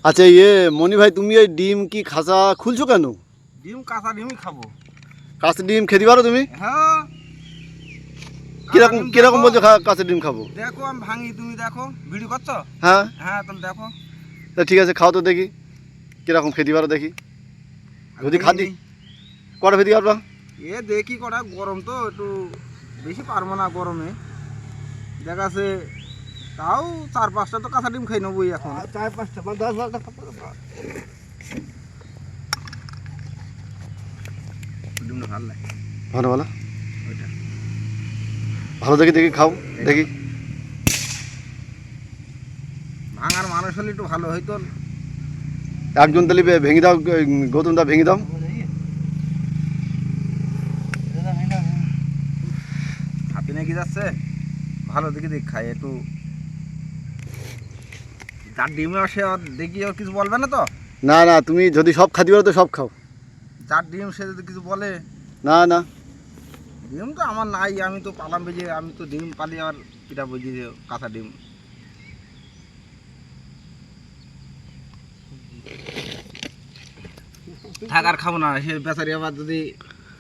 আচ্ছা ইয়ে মনি ভাই, তুমি এই ডিম কি খাঁচা খুলছো কেন? ডিম কাঁচা ডিমই খাবো। কাঁচা ডিম খেতে পারো তুমি? হ্যাঁ। কিরকম কিরকম বলছো কাঁচা ডিম খাবো? দেখো আমি ভাঙি, তুমি দেখো। ভিডিও করছো? হ্যাঁ। হ্যাঁ, তাহলে দেখো। তা ঠিক আছে, খাও তো দেখি কিরকম খেতে পারো দেখি। যদি খাদি কটা খেতে পারবা? দেখি কটা, গরম তো একটু বেশি পারবো না গরমে। দেখাচ্ছে তাও 4-5টা তো কাঁচা ডিম খাই নেবই এখন। 4-5টা 10 ডিমটা ভালো লাগে। ভালো ভালো ভালো দেখি দেখি খাও দেখি। ভাঙার মানুষ হলে একটু ভালো হইতো। একজন তাহলে ভেঙে দাও, গৌতম দা ভেঙে দাও। হাতি নাকি যাচ্ছে, ভালো দেখি দেখ খাই একটু। যার ডিমে সে দেখি আর কিছু বলবে না তো? না না, তুমি যদি সব খাতে পারো তো সব খাও। যার ডিম সে যদি কিছু বলে? না না, ডিম তো আমার নাই, আমি তো পালাম বেজে, আমি তো ডিম পালি আর পিঠা বুঝি যে কাঁচা ডিম। থাক আর খাবো না, সে বেচারি আবার যদি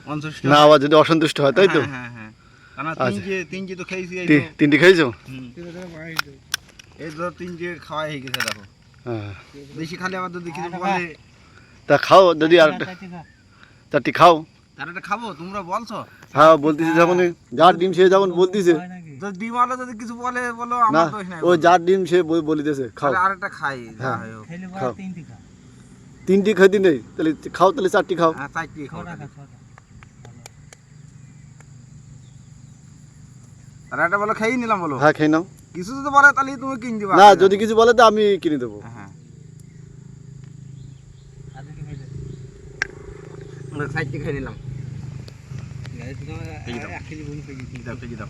অসন্তুষ্ট না আবার যদি অসন্তুষ্ট হয় তাই তো? হ্যাঁ হ্যাঁ, কারণ আচ্ছা। তিনটে তো খেয়েছি। তিনটি খেয়েছো? এই ধর তিনটে খাওয়াই হয়ে গেছে দেখো। হ্যাঁ, বেশি খালি আবার যদি কিছু বলে। তা খাও যদি আর চারটি খাও। তার একটা খাবো, তোমরা বলছো? হ্যাঁ বলতেছি, যখন যার ডিম সে যখন বলতেছে। তো ডিম আলো যদি কিছু বলে বলো, না আমার দোষ নাই। ওই যার ডিম সে বলিতেছে খাও। আর একটা খাই, যা হ্যাঁ। হয় হোক। খাও, তিনটি খেতে নেই তাহলে খাও, তাহলে চারটি খাও। হ্যাঁ, চারটি খাও। আর একটা বলো খেয়েই নিলাম বলো। হ্যাঁ খেয়ে নাও। কিছু যদি বলে তাহলে তুমি কিনে দিবা। না যদি কিছু বলে তো আমি কিনে দেবো। হ্যাঁ, চারটি খেয়ে নিলাম। দাও, দাও।